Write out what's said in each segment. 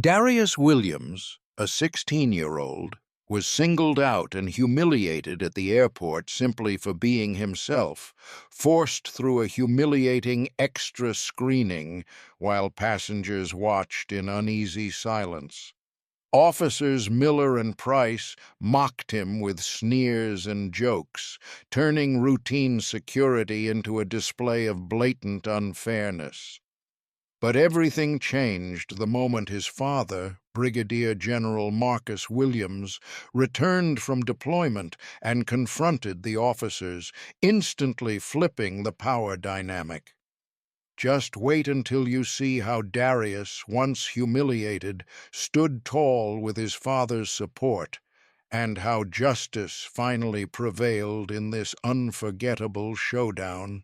Darius Williams, a 16-year-old, was singled out and humiliated at the airport simply for being himself, forced through a humiliating extra screening while passengers watched in uneasy silence. Officers Miller and Price mocked him with sneers and jokes, turning routine security into a display of blatant unfairness. But everything changed the moment his father, Brigadier General Marcus Williams, returned from deployment and confronted the officers, instantly flipping the power dynamic. Just wait until you see how Darius, once humiliated, stood tall with his father's support, and how justice finally prevailed in this unforgettable showdown.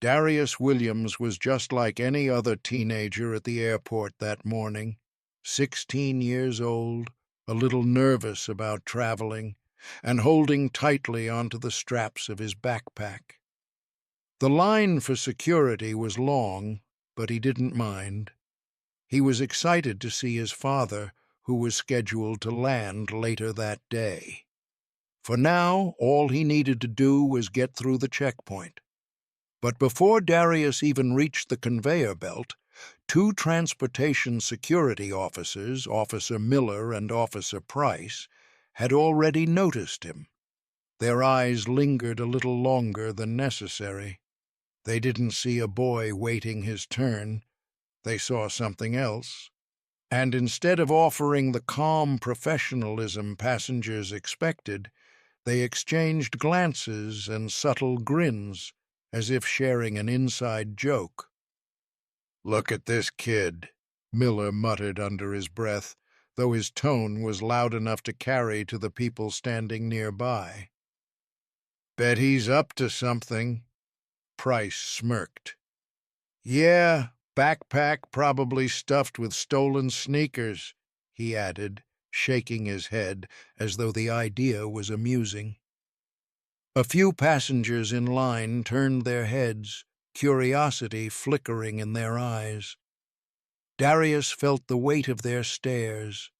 Darius Williams was just like any other teenager at the airport that morning, 16 years old, a little nervous about traveling, and holding tightly onto the straps of his backpack. The line for security was long, but he didn't mind. He was excited to see his father, who was scheduled to land later that day. For now, all he needed to do was get through the checkpoint. But before Darius even reached the conveyor belt, two transportation security officers, Officer Miller and Officer Price, had already noticed him. Their eyes lingered a little longer than necessary. They didn't see a boy waiting his turn. They saw something else. And instead of offering the calm professionalism passengers expected, they exchanged glances and subtle grins, as if sharing an inside joke. "Look at this kid," Miller muttered under his breath, though his tone was loud enough to carry to the people standing nearby. "Bet he's up to something." Price smirked. "Yeah, backpack probably stuffed with stolen sneakers," he added, shaking his head as though the idea was amusing. A few passengers in line turned their heads, curiosity flickering in their eyes. Darius felt the weight of their stares.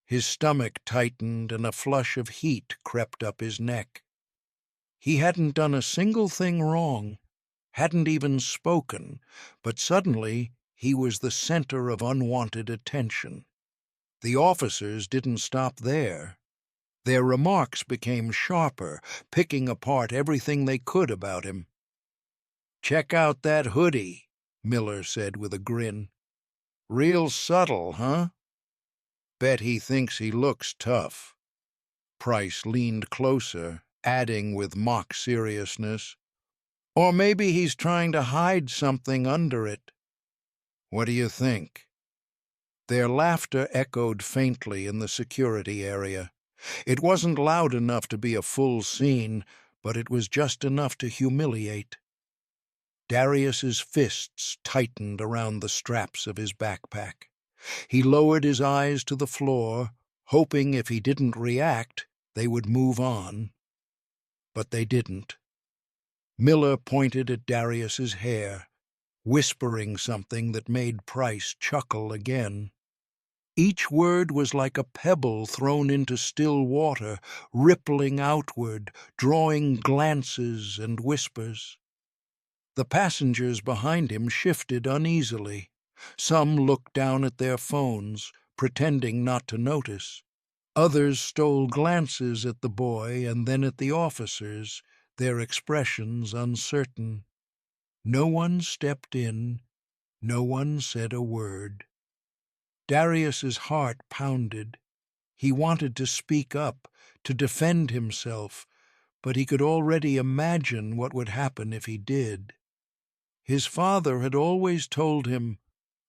His stomach tightened and a flush of heat crept up his neck. He hadn't done a single thing wrong, hadn't even spoken, but suddenly he was the center of unwanted attention. The officers didn't stop there. Their remarks became sharper, picking apart everything they could about him. "Check out that hoodie," Miller said with a grin. "Real subtle, huh? Bet he thinks he looks tough." Price leaned closer, adding with mock seriousness, "Or maybe he's trying to hide something under it. What do you think?" Their laughter echoed faintly in the security area. It wasn't loud enough to be a full scene, but it was just enough to humiliate. Darius's fists tightened around the straps of his backpack. He lowered his eyes to the floor, hoping if he didn't react, they would move on. But they didn't. Miller pointed at Darius's hair, whispering something that made Price chuckle again. Each word was like a pebble thrown into still water, rippling outward, drawing glances and whispers. The passengers behind him shifted uneasily. Some looked down at their phones, pretending not to notice. Others stole glances at the boy and then at the officers, their expressions uncertain. No one stepped in. No one said a word. Darius's heart pounded. He wanted to speak up, to defend himself, but he could already imagine what would happen if he did. His father had always told him,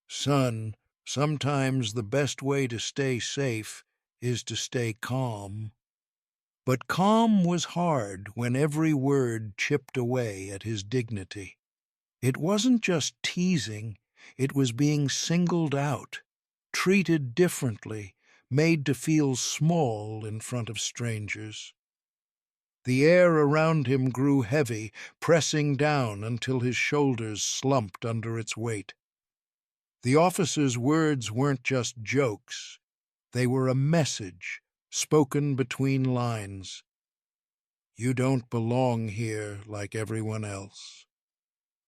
"Son, sometimes the best way to stay safe is to stay calm." But calm was hard when every word chipped away at his dignity. It wasn't just teasing, it was being singled out, treated differently, made to feel small in front of strangers. The air around him grew heavy, pressing down until his shoulders slumped under its weight. The officer's words weren't just jokes. They were a message, spoken between lines. You don't belong here like everyone else.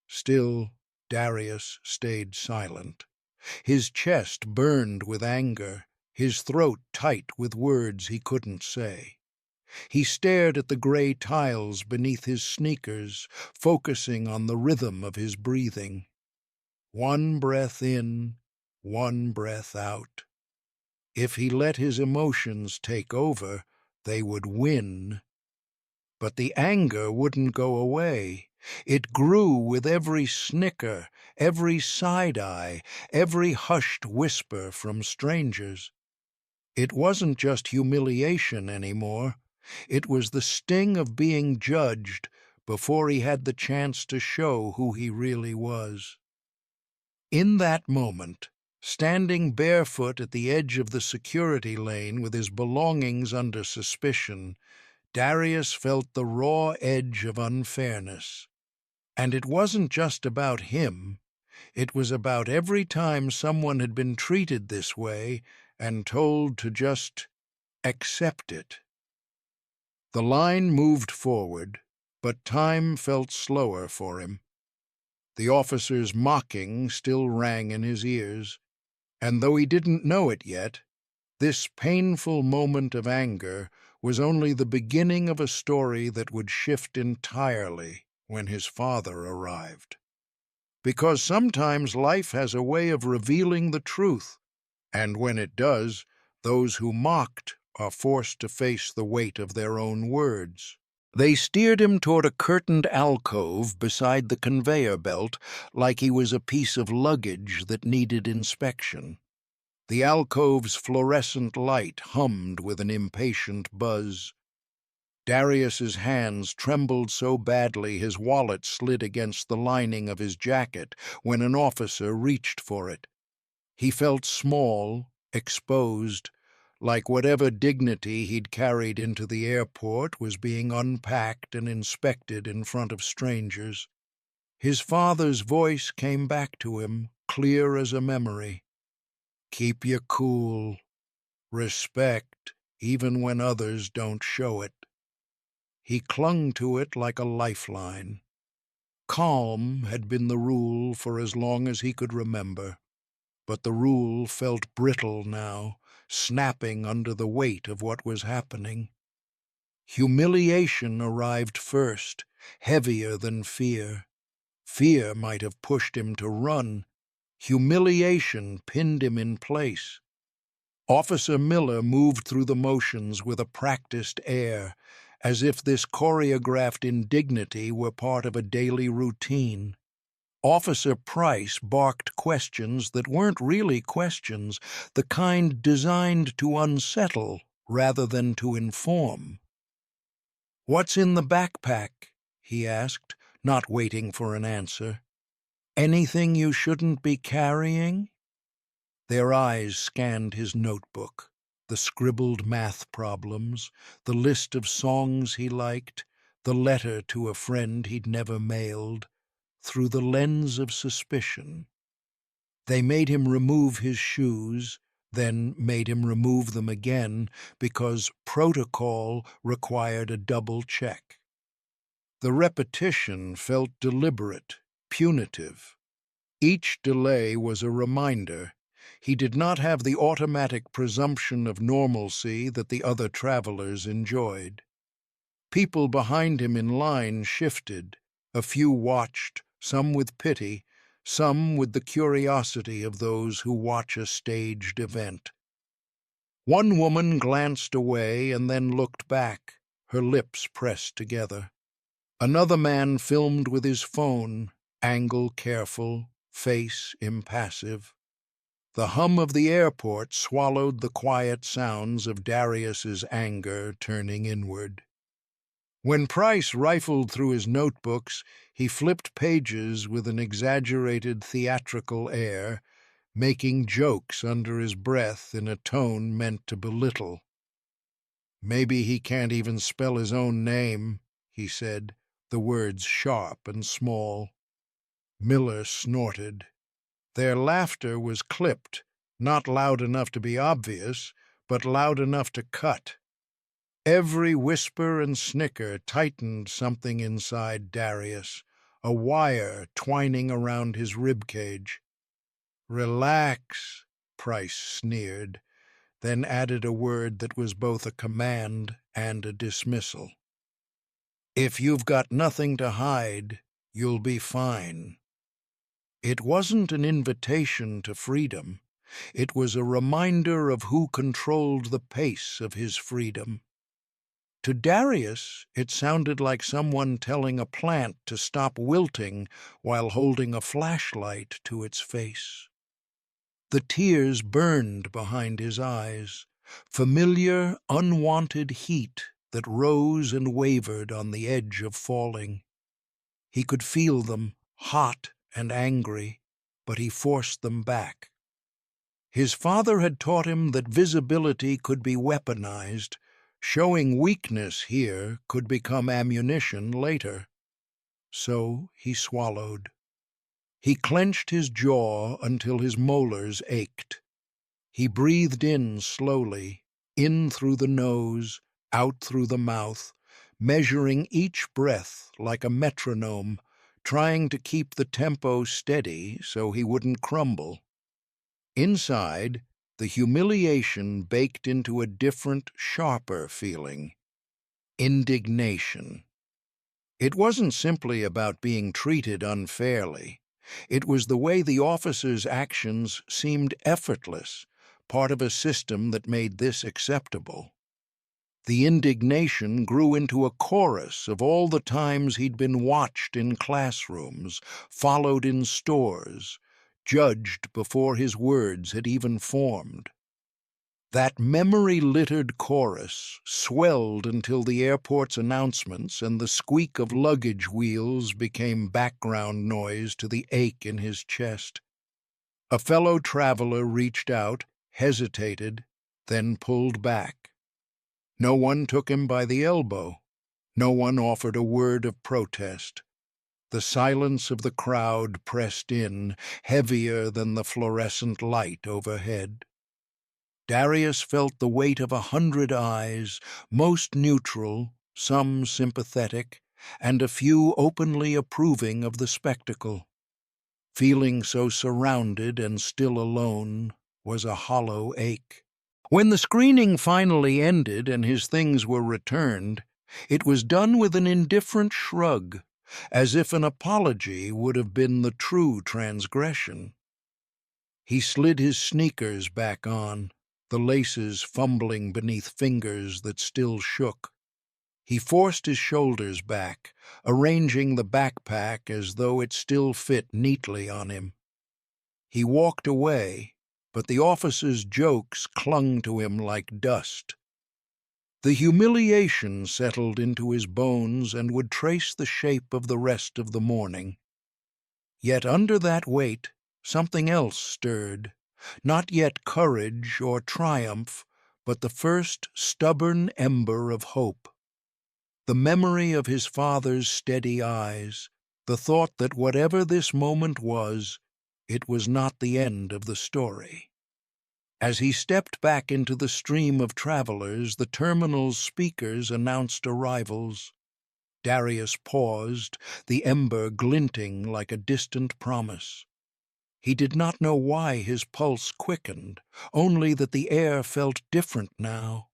Still, Darius stayed silent. His chest burned with anger, his throat tight with words he couldn't say. He stared at the gray tiles beneath his sneakers, focusing on the rhythm of his breathing. One breath in, one breath out. If he let his emotions take over, they would win. But the anger wouldn't go away. It grew with every snicker, every side-eye, every hushed whisper from strangers. It wasn't just humiliation anymore. It was the sting of being judged before he had the chance to show who he really was. In that moment, standing barefoot at the edge of the security lane with his belongings under suspicion, Darius felt the raw edge of unfairness. And it wasn't just about him. It was about every time someone had been treated this way and told to just accept it. The line moved forward, but time felt slower for him. The officer's mocking still rang in his ears, and though he didn't know it yet, this painful moment of anger was only the beginning of a story that would shift entirely when his father arrived. Because sometimes life has a way of revealing the truth, and when it does, those who mocked are forced to face the weight of their own words. They steered him toward a curtained alcove beside the conveyor belt like he was a piece of luggage that needed inspection. The alcove's fluorescent light hummed with an impatient buzz. Darius's hands trembled so badly his wallet slid against the lining of his jacket when an officer reached for it. He felt small, exposed, like whatever dignity he'd carried into the airport was being unpacked and inspected in front of strangers. His father's voice came back to him, clear as a memory. Keep your cool. Respect, even when others don't show it. He clung to it like a lifeline. Calm had been the rule for as long as he could remember, but the rule felt brittle now, snapping under the weight of what was happening. Humiliation arrived first, heavier than fear. Fear might have pushed him to run. Humiliation pinned him in place. Officer Miller moved through the motions with a practiced air, as if this choreographed indignity were part of a daily routine. Officer Price barked questions that weren't really questions, the kind designed to unsettle rather than to inform. "What's in the backpack?" he asked, not waiting for an answer. "Anything you shouldn't be carrying?" Their eyes scanned his notebook, the scribbled math problems, the list of songs he liked, the letter to a friend he'd never mailed, through the lens of suspicion. They made him remove his shoes, then made him remove them again because protocol required a double check. The repetition felt deliberate, punitive. Each delay was a reminder. He did not have the automatic presumption of normalcy that the other travelers enjoyed. People behind him in line shifted. A few watched, some with pity, some with the curiosity of those who watch a staged event. One woman glanced away and then looked back, her lips pressed together. Another man filmed with his phone, angle careful, face impassive. The hum of the airport swallowed the quiet sounds of Darius's anger turning inward. When Price rifled through his notebooks, he flipped pages with an exaggerated theatrical air, making jokes under his breath in a tone meant to belittle. "Maybe he can't even spell his own name," he said, the words sharp and small. Miller snorted. Their laughter was clipped, not loud enough to be obvious, but loud enough to cut. Every whisper and snicker tightened something inside Darius, a wire twining around his ribcage. "Relax," Price sneered, then added a word that was both a command and a dismissal. "If you've got nothing to hide, you'll be fine." It wasn't an invitation to freedom. It was a reminder of who controlled the pace of his freedom. To Darius, it sounded like someone telling a plant to stop wilting while holding a flashlight to its face. The tears burned behind his eyes, familiar, unwanted heat that rose and wavered on the edge of falling. He could feel them, hot and angry, but he forced them back. His father had taught him that visibility could be weaponized. Showing weakness here could become ammunition later. So he swallowed. He clenched his jaw until his molars ached. He breathed in slowly, in through the nose, out through the mouth, measuring each breath like a metronome, trying to keep the tempo steady so he wouldn't crumble. Inside, the humiliation baked into a different, sharper feeling: indignation. It wasn't simply about being treated unfairly. It was the way the officer's actions seemed effortless, part of a system that made this acceptable. The indignation grew into a chorus of all the times he'd been watched in classrooms, followed in stores, judged before his words had even formed. That memory-littered chorus swelled until the airport's announcements and the squeak of luggage wheels became background noise to the ache in his chest. A fellow traveler reached out, hesitated, then pulled back. No one took him by the elbow. No one offered a word of protest. The silence of the crowd pressed in, heavier than the fluorescent light overhead. Darius felt the weight of 100 eyes, most neutral, some sympathetic, and a few openly approving of the spectacle. Feeling so surrounded and still alone was a hollow ache. When the screening finally ended and his things were returned, it was done with an indifferent shrug, as if an apology would have been the true transgression. He slid his sneakers back on, the laces fumbling beneath fingers that still shook. He forced his shoulders back, arranging the backpack as though it still fit neatly on him. He walked away, but the officer's jokes clung to him like dust. The humiliation settled into his bones and would trace the shape of the rest of the morning. Yet under that weight, something else stirred. Not yet courage or triumph, but the first stubborn ember of hope. The memory of his father's steady eyes, the thought that whatever this moment was, it was not the end of the story. As he stepped back into the stream of travelers, the terminal's speakers announced arrivals. Darius paused, the ember glinting like a distant promise. He did not know why his pulse quickened, only that the air felt different now,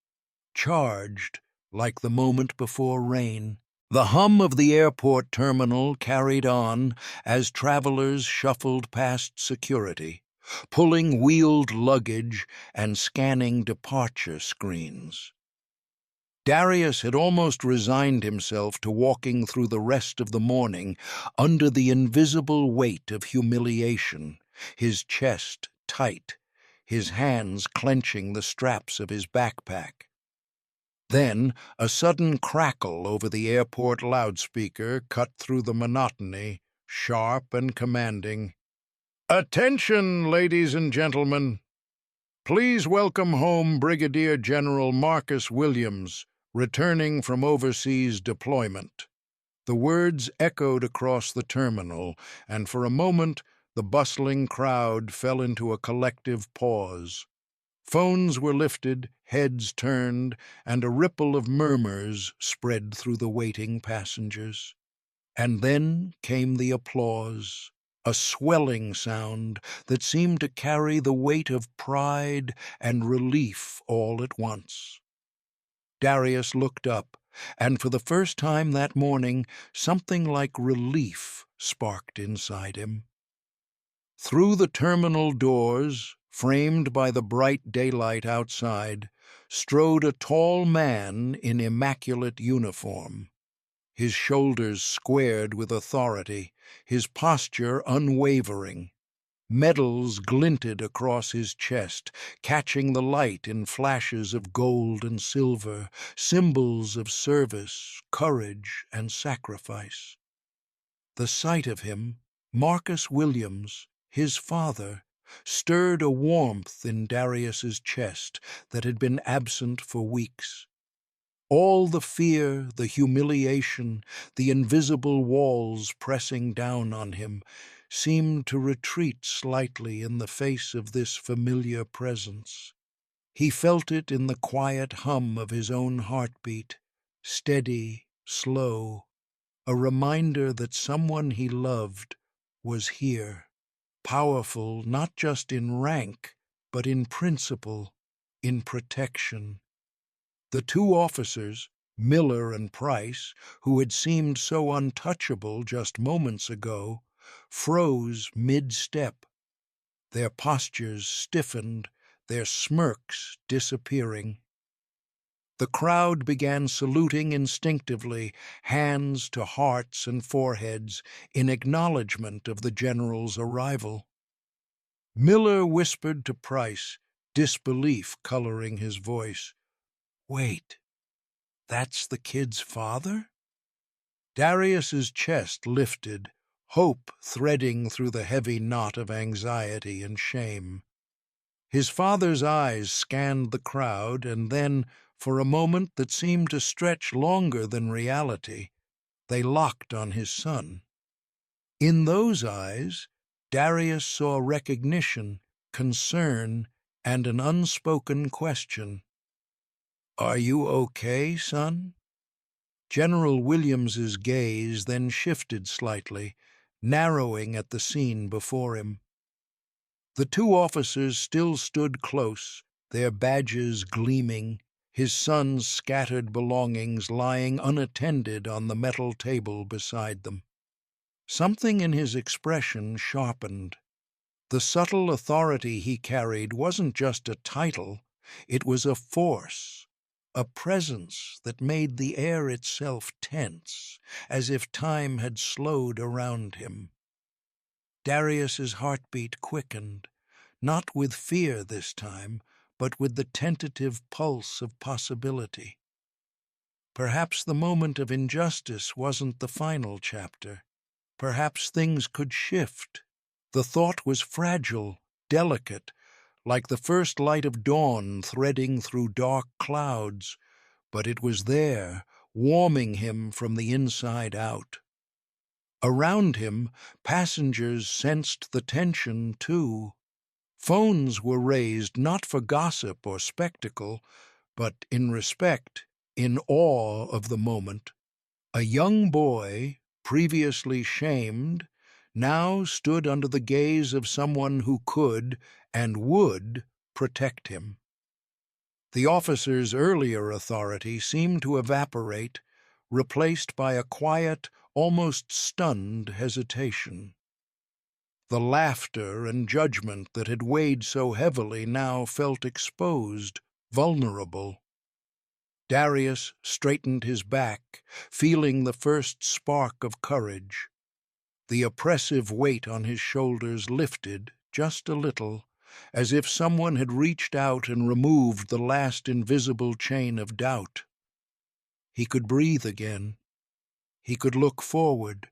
charged, like the moment before rain. The hum of the airport terminal carried on as travelers shuffled past security, pulling wheeled luggage and scanning departure screens. Darius had almost resigned himself to walking through the rest of the morning under the invisible weight of humiliation, his chest tight, his hands clenching the straps of his backpack. Then a sudden crackle over the airport loudspeaker cut through the monotony, sharp and commanding. "Attention, ladies and gentlemen! Please welcome home Brigadier General Marcus Williams, returning from overseas deployment." The words echoed across the terminal, and for a moment The bustling crowd fell into a collective pause. Phones were lifted, heads turned, and a ripple of murmurs spread through the waiting passengers. And then came the applause, a swelling sound that seemed to carry the weight of pride and relief all at once. Darius looked up, and for the first time that morning, something like relief sparked inside him. Through the terminal doors, framed by the bright daylight outside, strode a tall man in immaculate uniform, his shoulders squared with authority, his posture unwavering. Medals glinted across his chest, catching the light in flashes of gold and silver, symbols of service, courage, and sacrifice. The sight of him, Marcus Williams, his father, stirred a warmth in Darius's chest that had been absent for weeks. All the fear, the humiliation, the invisible walls pressing down on him seemed to retreat slightly in the face of this familiar presence. He felt it in the quiet hum of his own heartbeat, steady, slow, a reminder that someone he loved was here, powerful not just in rank, but in principle, in protection. The two officers, Miller and Price, who had seemed so untouchable just moments ago, froze mid-step, their postures stiffened, their smirks disappearing. The crowd began saluting instinctively, hands to hearts and foreheads, in acknowledgment of the general's arrival. Miller whispered to Price, disbelief coloring his voice, "Wait, that's the kid's father?" Darius's chest lifted, hope threading through the heavy knot of anxiety and shame. His father's eyes scanned the crowd, and then, for a moment that seemed to stretch longer than reality, they locked on his son. In those eyes, Darius saw recognition, concern, and an unspoken question. "Are you okay, son?" General Williams's gaze then shifted slightly, narrowing at the scene before him. The two officers still stood close, their badges gleaming, his son's scattered belongings lying unattended on the metal table beside them. Something in his expression sharpened. The subtle authority he carried wasn't just a title, it was a force, a presence that made the air itself tense, as if time had slowed around him. Darius's heartbeat quickened, not with fear this time, but with the tentative pulse of possibility. Perhaps the moment of injustice wasn't the final chapter. Perhaps things could shift. The thought was fragile, delicate, like the first light of dawn threading through dark clouds, but it was there, warming him from the inside out. Around him, passengers sensed the tension, too. Phones were raised not for gossip or spectacle, but in respect, in awe of the moment. A young boy, previously shamed, now stood under the gaze of someone who could and would protect him. The officer's earlier authority seemed to evaporate, replaced by a quiet, almost stunned hesitation. The laughter and judgment that had weighed so heavily now felt exposed, vulnerable. Darius straightened his back, feeling the first spark of courage. The oppressive weight on his shoulders lifted just a little, as if someone had reached out and removed the last invisible chain of doubt. He could breathe again. He could look forward.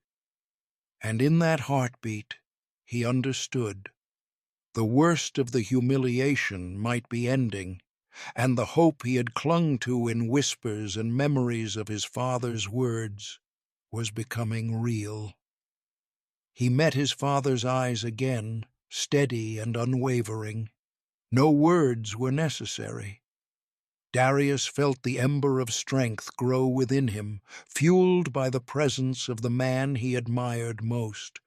And in that heartbeat, he understood. The worst of the humiliation might be ending, and the hope he had clung to in whispers and memories of his father's words was becoming real. He met his father's eyes again, steady and unwavering. No words were necessary. Darius felt the ember of strength grow within him, fueled by the presence of the man he admired most.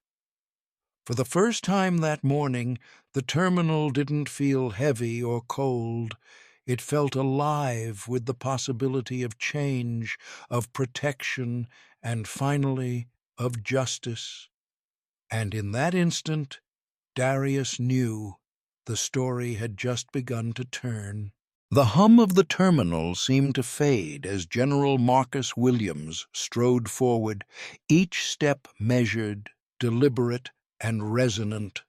For the first time that morning, the terminal didn't feel heavy or cold. It felt alive with the possibility of change, of protection, and finally, of justice. And in that instant, Darius knew the story had just begun to turn. The hum of the terminal seemed to fade as General Marcus Williams strode forward, each step measured, deliberate, and resonant.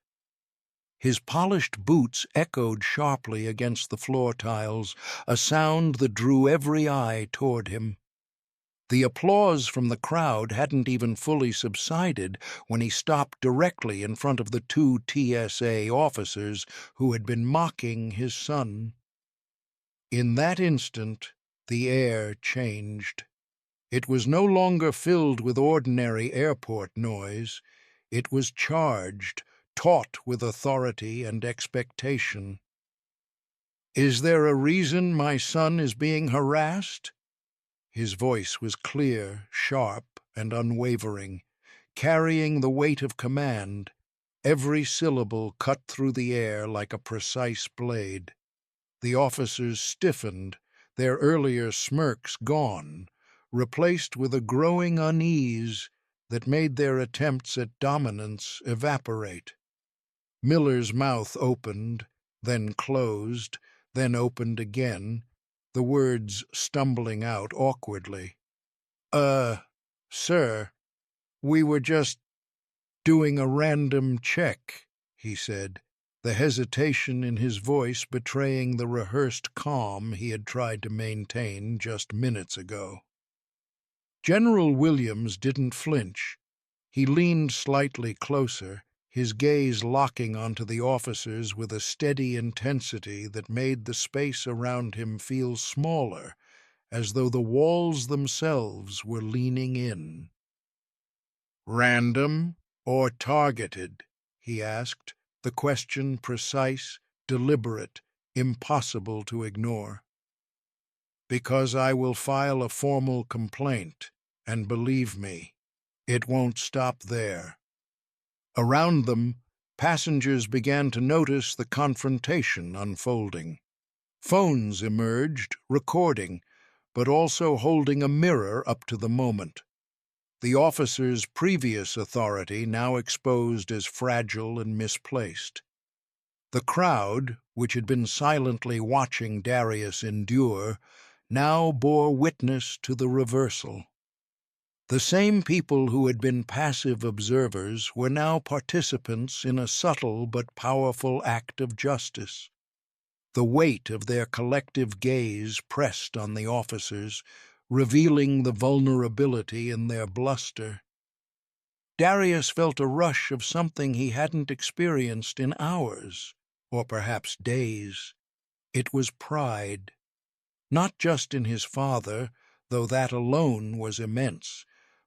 His polished boots echoed sharply against the floor tiles, a sound that drew every eye toward him. The applause from the crowd hadn't even fully subsided when he stopped directly in front of the two TSA officers who had been mocking his son. In that instant, the air changed. It was no longer filled with ordinary airport noise. It was charged, taut with authority and expectation. "Is there a reason my son is being harassed?" His voice was clear, sharp, and unwavering, carrying the weight of command, every syllable cut through the air like a precise blade. The officers stiffened, their earlier smirks gone, replaced with a growing unease that made their attempts at dominance evaporate. Miller's mouth opened, then closed, then opened again, the words stumbling out awkwardly. Sir, we were just doing a random check," he said, the hesitation in his voice betraying the rehearsed calm he had tried to maintain just minutes ago. General Williams didn't flinch. He leaned slightly closer, his gaze locking onto the officers with a steady intensity that made the space around him feel smaller, as though the walls themselves were leaning in. "Random or targeted?" he asked, the question precise, deliberate, impossible to ignore. "Because I will file a formal complaint, and believe me, it won't stop there." Around them, passengers began to notice the confrontation unfolding. Phones emerged, recording, but also holding a mirror up to the moment. The officer's previous authority now exposed as fragile and misplaced. The crowd, which had been silently watching Darius endure, now bore witness to the reversal. The same people who had been passive observers were now participants in a subtle but powerful act of justice. The weight of their collective gaze pressed on the officers, revealing the vulnerability in their bluster. Darius felt a rush of something he hadn't experienced in hours, or perhaps days. It was pride. Not just in his father, though that alone was immense,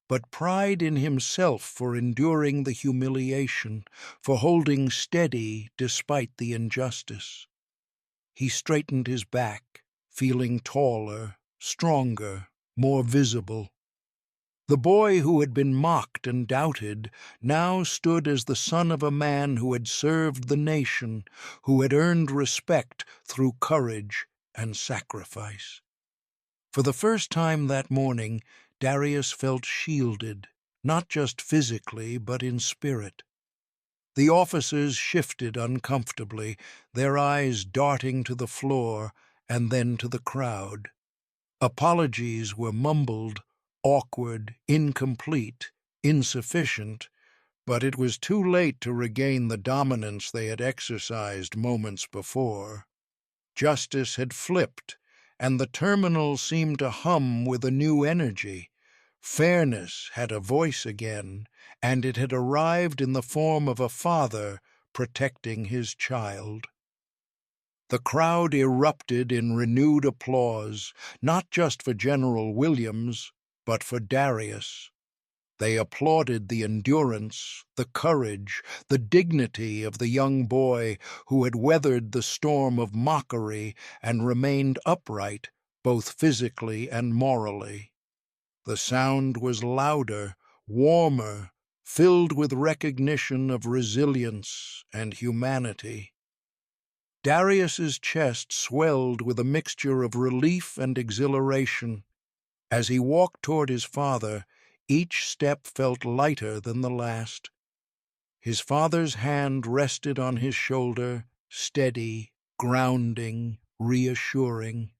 but pride in himself for enduring the humiliation, for holding steady despite the injustice. He straightened his back, feeling taller, stronger, more visible. The boy who had been mocked and doubted now stood as the son of a man who had served the nation, who had earned respect through courage and sacrifice. For the first time that morning, Darius felt shielded, not just physically, but in spirit. The officers shifted uncomfortably, their eyes darting to the floor and then to the crowd. Apologies were mumbled, awkward, incomplete, insufficient, but it was too late to regain the dominance they had exercised moments before. Justice had flipped, and the terminal seemed to hum with a new energy. Fairness had a voice again, and it had arrived in the form of a father protecting his child. The crowd erupted in renewed applause, not just for General Williams, but for Darius. They applauded the endurance, the courage, the dignity of the young boy who had weathered the storm of mockery and remained upright, both physically and morally. The sound was louder, warmer, filled with recognition of resilience and humanity. Darius's chest swelled with a mixture of relief and exhilaration. As he walked toward his father, each step felt lighter than the last. His father's hand rested on his shoulder, steady, grounding, reassuring.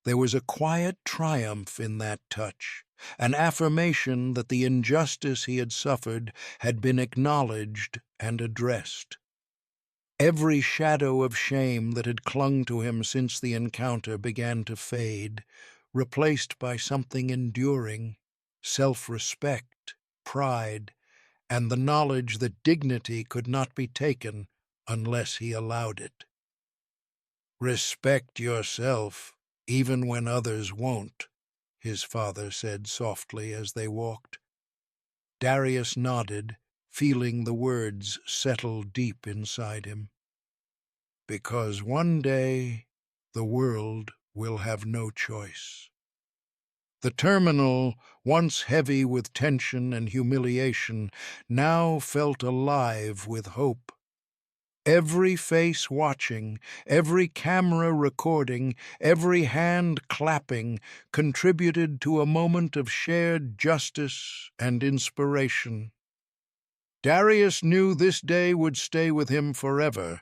There was a quiet triumph in that touch, an affirmation that the injustice he had suffered had been acknowledged and addressed. Every shadow of shame that had clung to him since the encounter began to fade, replaced by something enduring, self-respect, pride, and the knowledge that dignity could not be taken unless he allowed it. "Respect yourself, even when others won't," his father said softly as they walked. Darius nodded, feeling the words settle deep inside him. Because one day the world will have no choice. The terminal, once heavy with tension and humiliation, now felt alive with hope. Every face watching, every camera recording, every hand clapping contributed to a moment of shared justice and inspiration. Darius knew this day would stay with him forever,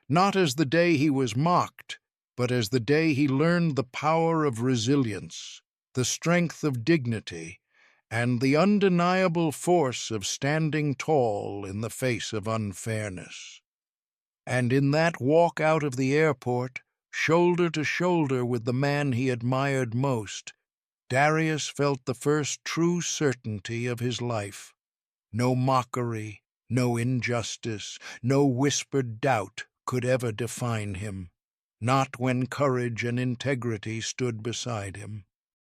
not as the day he was mocked, but as the day he learned the power of resilience, the strength of dignity, and the undeniable force of standing tall in the face of unfairness. And in that walk out of the airport, shoulder to shoulder with the man he admired most, Darius felt the first true certainty of his life. No mockery, no injustice, no whispered doubt could ever define him, not when courage and integrity stood beside him.